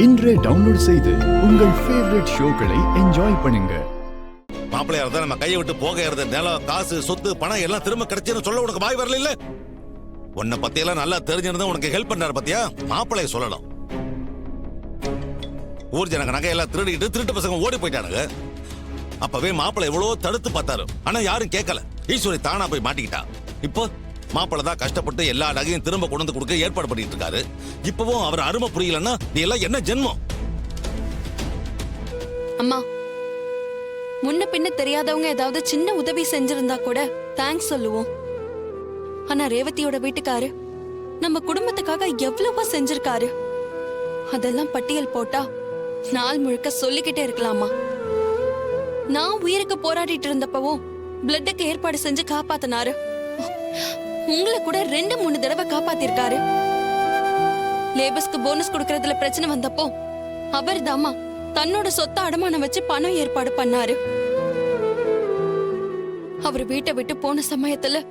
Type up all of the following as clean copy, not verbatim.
இன்றே டவுன்லோட் செய்து உங்கள் ஃபேவரட் ஷோக்களை என்ஜாய் பண்ணுங்க. மாப்பிள்ளையா இருந்தா நம்ம கையை விட்டு போக இருந்த நிலம், காசு, சொத்து, பணம் எல்லாம் திரும்ப கிடைச்சுன்னு சொல்ல உனக்கு வாய் வரல இல்ல? உன்னை பத்தியெல்லாம் நல்லா தெரிஞ்சிருந்தா உனக்கு ஹெல்ப் பண்ணாரு பத்தியா? மாப்பிள்ளைய சொல்லணும். ஊர் ஜனங்க நகையெல்லாம் திருடிட்டு திருட்டு பசங்க ஓடி போயிட்டானுங்க. அப்பவே மாப்பிள்ளை எவ்வளவோ தடுத்து பார்த்தாரு, ஆனா யாரும் கேட்கல. ஈஸ்வரி தானா போய் மாட்டிக்கிட்டா. இப்போ மாப்பிள்ளை தான் கஷ்டப்பட்டு எல்லா நகையும் திரும்ப கொண்டு வந்து கொடுக்க ஏற்பாடு பண்ணிட்டு இருக்காரு. இப்பவும் அவர் அருமை புரியலன்னா நீ எல்லாம் என்ன ஜென்மம்? அம்மா, முன்ன பின்ன தெரியாதவங்க ஏதாவது சின்ன உதவி செஞ்சிருந்தா கூட தேங்க்ஸ் சொல்லுவோம். ஆனா ரேவதியோட வீட்டுக்காரு நம்ம குடும்பத்துக்காக எவ்வளவோ செஞ்சிருக்காரு. அதெல்லாம் பட்டியல் போட்டா நாள் முழுக்க சொல்லிக்கிட்டே இருக்கலாமா. நான் உயிருக்கு போராடிட்டு இருந்தப்பவும் பிளட்டுக்கு ஏற்பாடு செஞ்சு காப்பாத்தினாரு. உங்களை கூட 2-3 தடவை காப்பாத்திருக்காரு. லேபர்ஸ்க்கு போனஸ் கொடுக்கறதுல பிரச்சனை வந்தப்போ அவர் தாமா தன்னோட சொத்தை அடமானம் வச்சு பணம் ஏற்பாடு பண்ணாரு. அவர் வீட்டை விட்டு போன சமயத்துல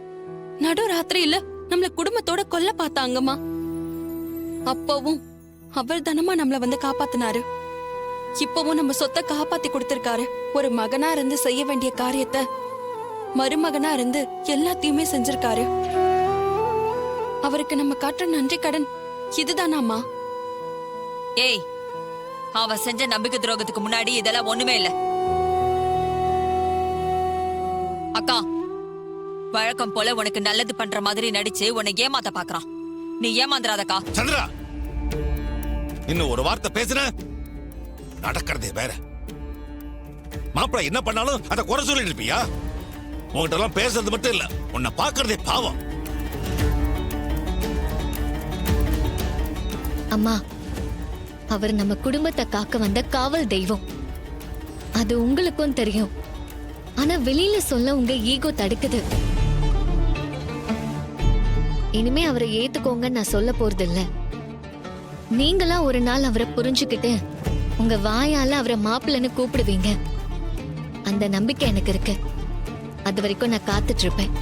நடுராத்திரியில நம்மள குடும்பத்தோட கொல்ல பார்த்தாங்கம்மா. அப்பவும் அவர் தானமா நம்மள வந்து காப்பாத்தினாரு. இப்பவும் நம்ம சொத்தை காப்பாத்தி கொடுத்திருக்காரு. ஒரு மகனா இருந்து செய்ய வேண்டிய காரியத்தை மருமகனா இருந்து எல்லாத்தையுமே செஞ்சிருக்காரு. அவருக்கு நம்ம காட்டுற நன்றி கடன் இதுதானாமா? ஏய், அவ செஞ்ச நம்பிக்கை துரோகத்துக்கு முன்னாடி இதெல்லாம் ஒண்ணுமே இல்ல. அக்கா, வழக்கம் போல உனக்கு நல்லது பண்ற மாதிரி நடிச்சு உன்னை ஏமாத்த பாக்குறான். நீ ஏமாந்துராதக்கா. சந்திரா, இன்னும் ஒரு வார்த்தை பேசுற நடக்கிறதே வேற. மாப்பிள்ளை என்ன பண்ணாலும் அதை குறை சொல்லிட்டு இருப்பியா? உங்ககிட்ட எல்லாம் பேசுறது மட்டும் இல்ல, உன்னை பாக்குறதே பாவம். அம்மா, அவர் நம்ம குடும்பத்தை காக்க வந்த காவல் தெய்வம். அது உங்களுக்கும் தெரியும். ஆனா வெளியில சொல்ல உங்க ஈகோ தடுக்குது. இனிமே அவரை ஏத்துக்கோங்கன்னு நான் சொல்ல போறது இல்ல. நீங்களா ஒரு நாள் அவரை புரிஞ்சுக்கிட்டு உங்க வாயால அவரை மாப்பிள்ளைன்னு கூப்பிடுவீங்க. அந்த நம்பிக்கை எனக்கு இருக்கு. அது வரைக்கும் நான் காத்துட்டு இருப்பேன்.